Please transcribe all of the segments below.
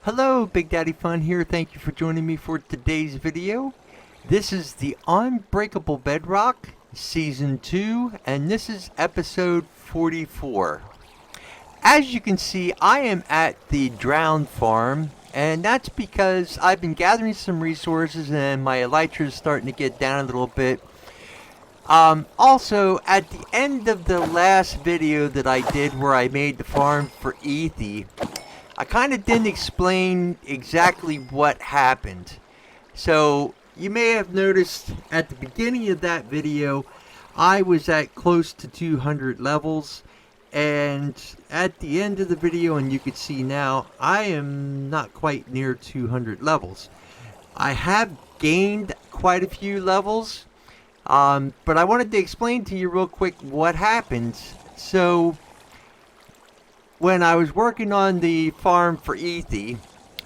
Hello, Big Daddy Fun here. Thank you for joining me for today's video. This is the Unbreakable Bedrock Season 2, and this is episode 44. As you can see, I am at the Drowned Farm, and that's because I've been gathering some resources and my elytra is starting to get down a little bit. Also, at the end of the last video that I did where I made the farm for Ethy, I kind of didn't explain exactly what happened. So, you may have noticed at the beginning of that video, I was at close to 200 levels. And at the end of the video, and you can see now, I am not quite near 200 levels. I have gained quite a few levels, but I wanted to explain to you real quick what happened. So, when I was working on the farm for Ethy,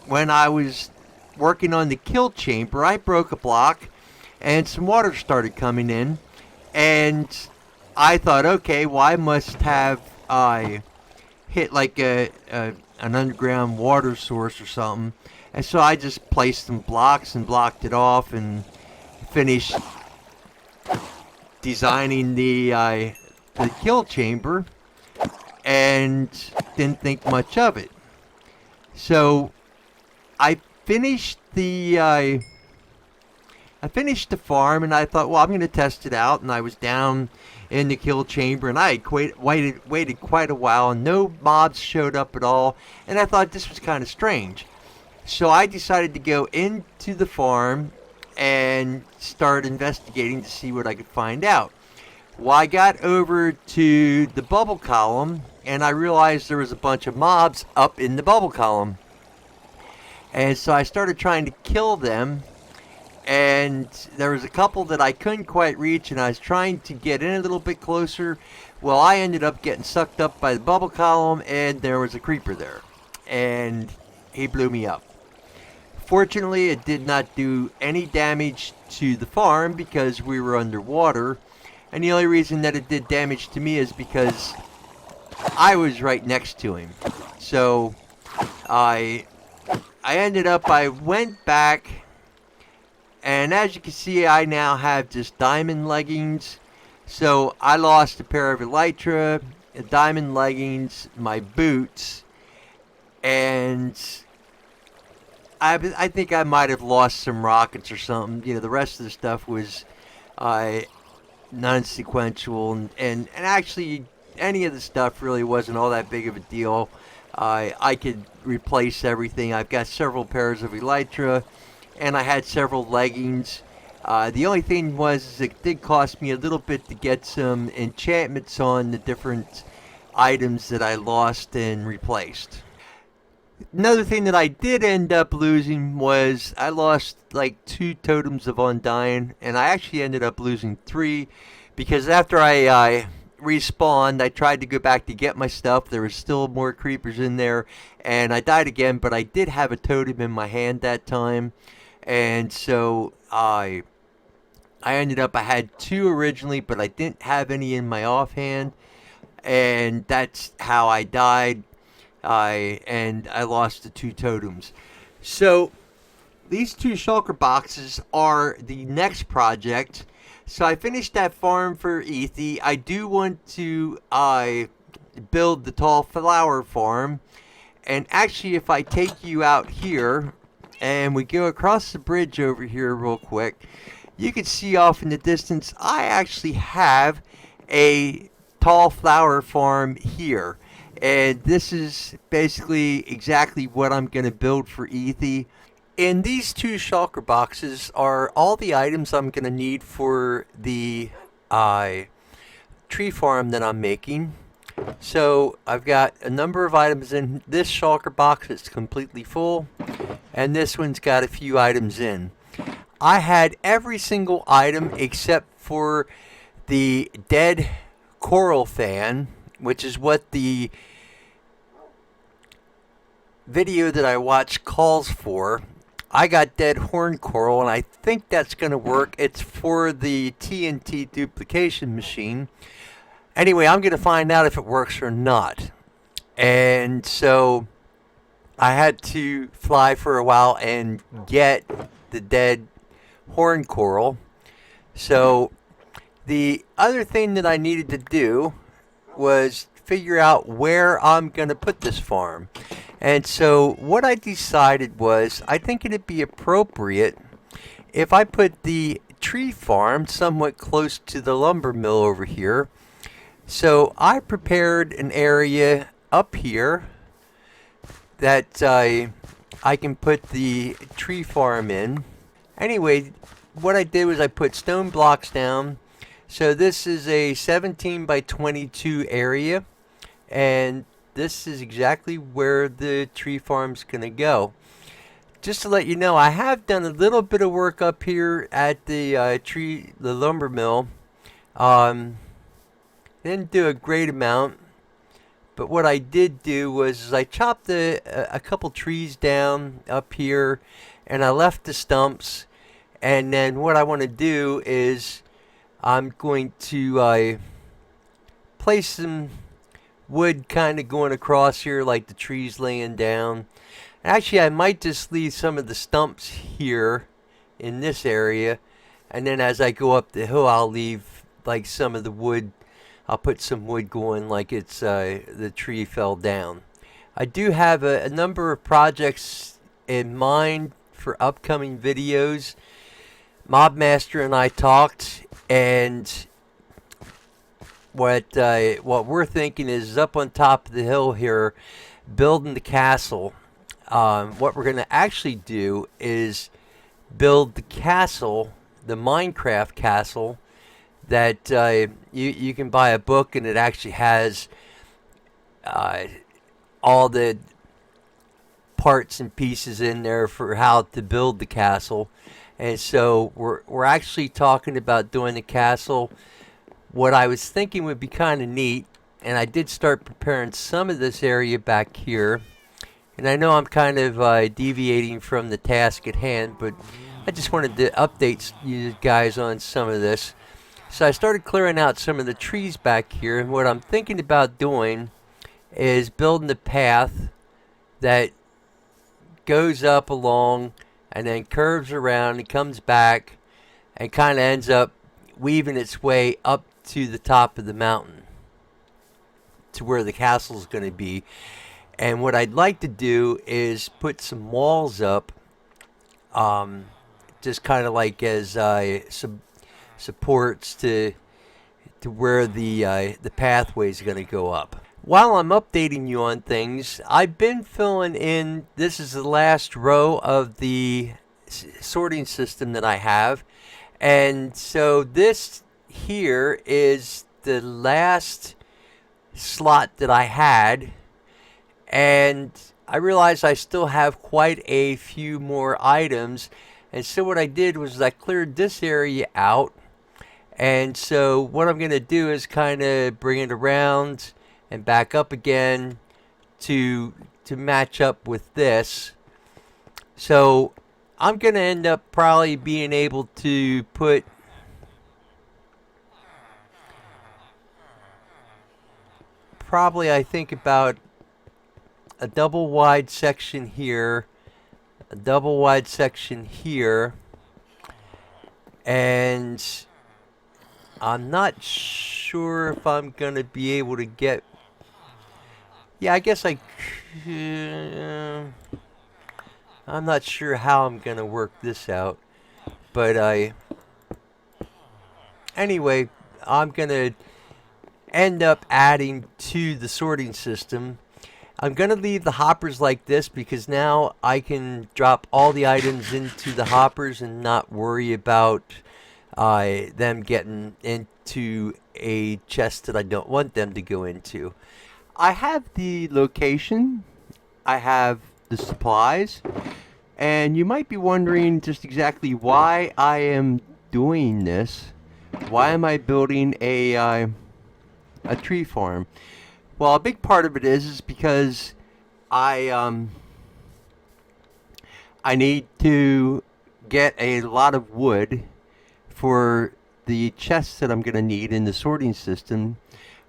when I was working on the kill chamber, I broke a block and some water started coming in. And I thought, okay, well, I must have hit like an underground water source or something. And so I just placed some blocks and blocked it off and finished designing the kill chamber and didn't think much of it. So I finished the farm, and I thought, well, I'm going to test it out. And I was down in the kill chamber, and I had waited quite a while, and no mobs showed up at all. And I thought this was kind of strange. So I decided to go into the farm and start investigating to see what I could find out. Well, I got over to the bubble column, and I realized there was a bunch of mobs up in the bubble column. And so I started trying to kill them, and there was a couple that I couldn't quite reach, and I was trying to get in a little bit closer. Well, I ended up getting sucked up by the bubble column, and there was a creeper there, and he blew me up. Fortunately, it did not do any damage to the farm because we were underwater. And the only reason that it did damage to me is because I was right next to him. So I went back, and as you can see, I now have just diamond leggings. So I lost a pair of elytra, diamond leggings, my boots, and I think I might have lost some rockets or something. You know, the rest of the stuff was non-sequential, and actually any of the stuff really wasn't all that big of a deal. I could replace everything. I've got several pairs of elytra, and I had several leggings. The only thing was it did cost me a little bit to get some enchantments on the different items that I lost and replaced. Another thing that I did end up losing was I lost like 2 totems of Undying, and I actually ended up losing 3 because after I respawned, I tried to go back to get my stuff. There was still more creepers in there, and I died again, but I did have a totem in my hand that time, and so I ended up, I had 2 originally, but I didn't have any in my offhand, and that's how I died. I lost the 2 totems. So these 2 shulker boxes are the next project. So I finished that farm for Ethy. I do want to build the tall flower farm. And actually, if I take you out here and we go across the bridge over here real quick, you can see off in the distance I actually have a tall flower farm here. And this is basically exactly what I'm going to build for Ethy. And these 2 shulker boxes are all the items I'm going to need for the tree farm that I'm making. So I've got a number of items in this shulker box that's completely full. And this one's got a few items in. I had every single item except for the dead coral fan, which is what the video that I watched calls for. I got dead horn coral, and I think that's going to work. It's for the TNT duplication machine. Anyway, I'm going to find out if it works or not. And so I had to fly for a while and get the dead horn coral. So the other thing that I needed to do was figure out where I'm going to put this farm. And so what I decided was I think it'd be appropriate if I put the tree farm somewhat close to the lumber mill over here. So I prepared an area up here that I can put the tree farm in. Anyway, what I did was I put stone blocks down. So this is a 17 by 22 area, and this is exactly where the tree farm's going to go. Just to let you know, I have done a little bit of work up here at the the lumber mill. Didn't do a great amount, but what I did do was I chopped a couple trees down up here, and I left the stumps. And then what I want to do is I'm going to place some wood kind of going across here, like the trees laying down. Actually, I might just leave some of the stumps here in this area, and then as I go up the hill, I'll leave like some of the wood. I'll put some wood going like it's the tree fell down. I do have a number of projects in mind for upcoming videos. Mobmaster and I talked, and what we're thinking is up on top of the hill here, building the castle. What we're going to actually do is build the castle, the Minecraft castle, that you can buy a book, and it actually has all the parts and pieces in there for how to build the castle. And so we're actually talking about doing the castle. What I was thinking would be kind of neat, and I did start preparing some of this area back here. And I know I'm kind of deviating from the task at hand, but I just wanted to update you guys on some of this. So I started clearing out some of the trees back here, and what I'm thinking about doing is building a path that goes up along and then curves around and comes back and kind of ends up weaving its way up to the top of the mountain to where the castle is going to be. And what I'd like to do is put some walls up, just kind of like as supports to where the pathway is going to go up. While I'm updating you on things, I've been filling in. This is the last row of the sorting system that I have, and so this here is the last slot that I had. And I realized I still have quite a few more items. And so what I did was I cleared this area out. And so what I'm going to do is kind of bring it around and back up again to match up with this. So I'm going to end up probably being able to put I think about a double wide section here, a double wide section here, and I'm not sure if I'm going to be able to get, yeah, I guess I'm not sure how I'm going to work this out, but anyway, I'm going to end up adding to the sorting system. I'm going to leave the hoppers like this because now I can drop all the items into the hoppers and not worry about them getting into a chest that I don't want them to go into. I have the location, I have the supplies, and you might be wondering just exactly why I am doing this. Why am I building a tree farm? Well, a big part of it is because I need to get a lot of wood for the chests that I'm going to need in the sorting system,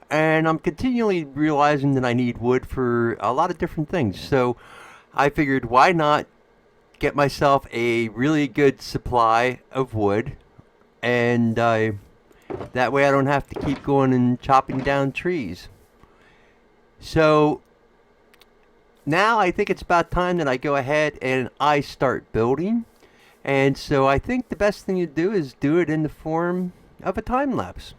and I'm continually realizing that I need wood for a lot of different things. So I figured why not get myself a really good supply of wood, and that way I don't have to keep going and chopping down trees. So now I think it's about time that I go ahead and I start building. And so I think the best thing to do is do it in the form of a time lapse.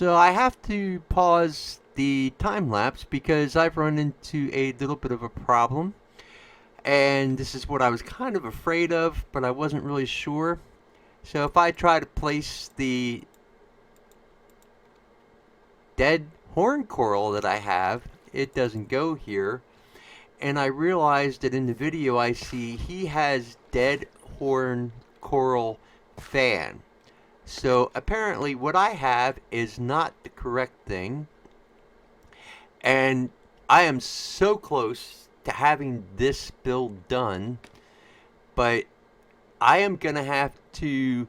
So I have to pause the time lapse because I've run into a little bit of a problem. And this is what I was kind of afraid of, but I wasn't really sure. So if I try to place the dead horn coral that I have, it doesn't go here. And I realized that in the video I see he has dead horn coral fan. So apparently what I have is not the correct thing. And I am so close to having this build done, but I am going to have to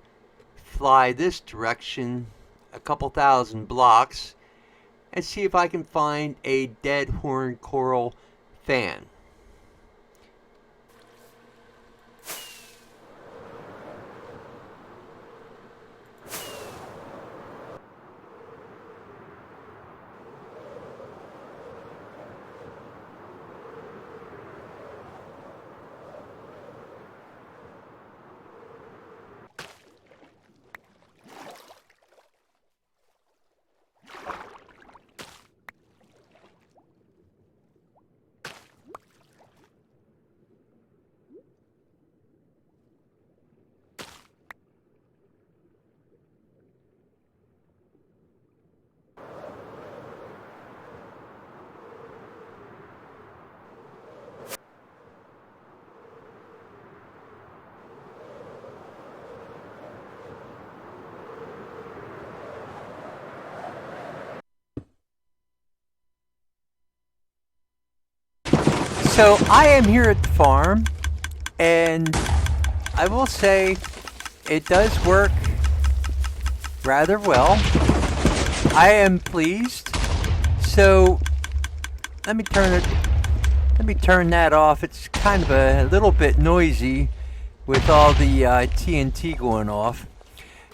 fly this direction a couple thousand blocks and see if I can find a dead horn coral fan. So I am here at the farm, and I will say it does work rather well. I am pleased. So let me turn that off. It's kind of a little bit noisy with all the TNT going off.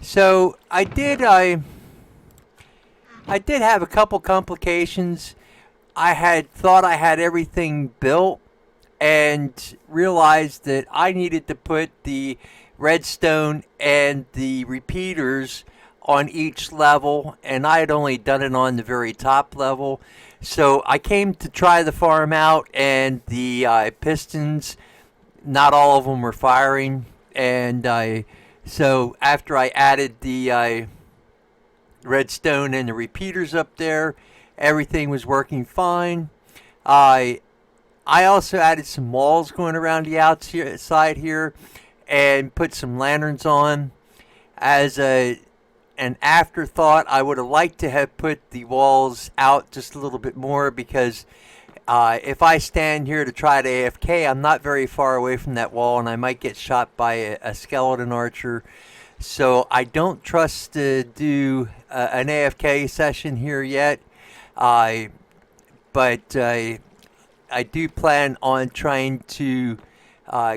So I did have a couple complications. I had thought I had everything built and realized that I needed to put the redstone and the repeaters on each level, and I had only done it on the very top level. So I came to try the farm out, and the pistons, not all of them were firing, and so after I added the redstone and the repeaters up there, everything was working fine. I also added some walls going around the outside here and put some lanterns on. As an afterthought, I would have liked to have put the walls out just a little bit more, because if I stand here to try to AFK, I'm not very far away from that wall, and I might get shot by a skeleton archer. So I don't trust to do an AFK session here yet. But I do plan on trying to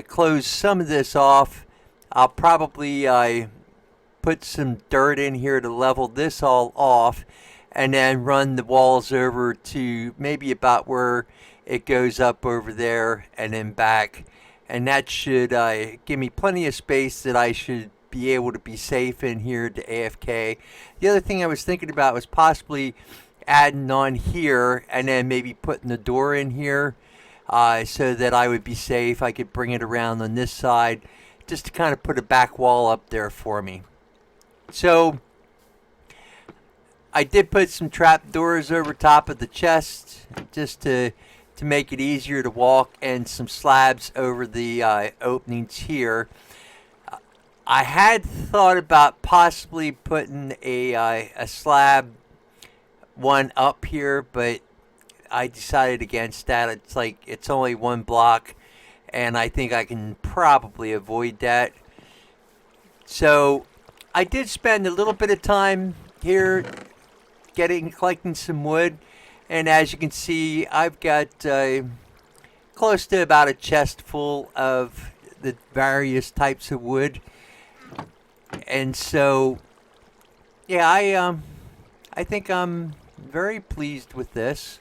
close some of this off. I'll probably put some dirt in here to level this all off, and then run the walls over to maybe about where it goes up over there and then back. And that should give me plenty of space that I should be able to be safe in here to AFK. The other thing I was thinking about was possibly adding on here and then maybe putting the door in here so that I would be safe. I could bring it around on this side just to kind of put a back wall up there for me. So I did put some trap doors over top of the chest just to make it easier to walk, and some slabs over the openings here. I had thought about possibly putting a slab one up here, but I decided against that. It's only one block, and I think I can probably avoid that. So I did spend a little bit of time here collecting some wood, and as you can see, I've got close to about a chest full of the various types of wood. And so yeah, I think I'm very pleased with this.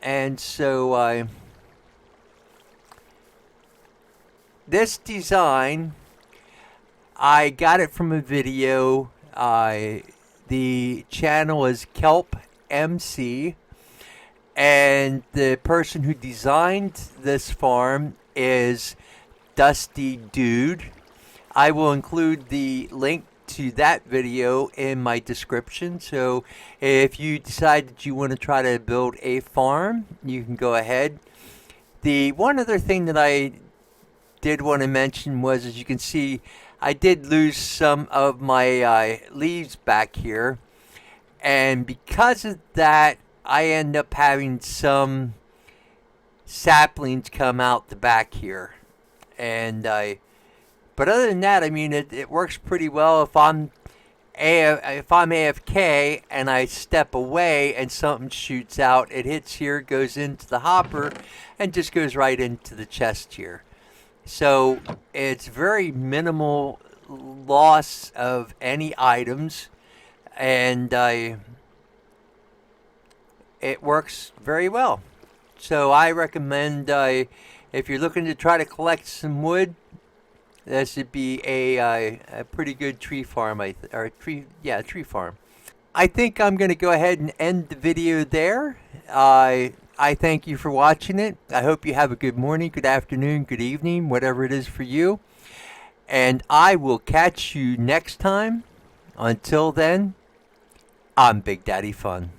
And so this design, I got it from a video. The channel is Kelp MC, and the person who designed this farm is Dusty Dude. I will include the link to that video in my description, so if you decide that you want to try to build a farm, you can go ahead. The one other thing that I did want to mention was, as you can see, I did lose some of my leaves back here, and because of that, I end up having some saplings come out the back here. And but other than that, I mean, it works pretty well. If I'm AFK and I step away and something shoots out, it hits here, goes into the hopper, and just goes right into the chest here. So it's very minimal loss of any items, and it works very well. So I recommend, if you're looking to try to collect some wood, this would be a pretty good tree farm, tree farm. I think I'm going to go ahead and end the video there. I thank you for watching it. I hope you have a good morning, good afternoon, good evening, whatever it is for you. And I will catch you next time. Until then, I'm Big Daddy Fun.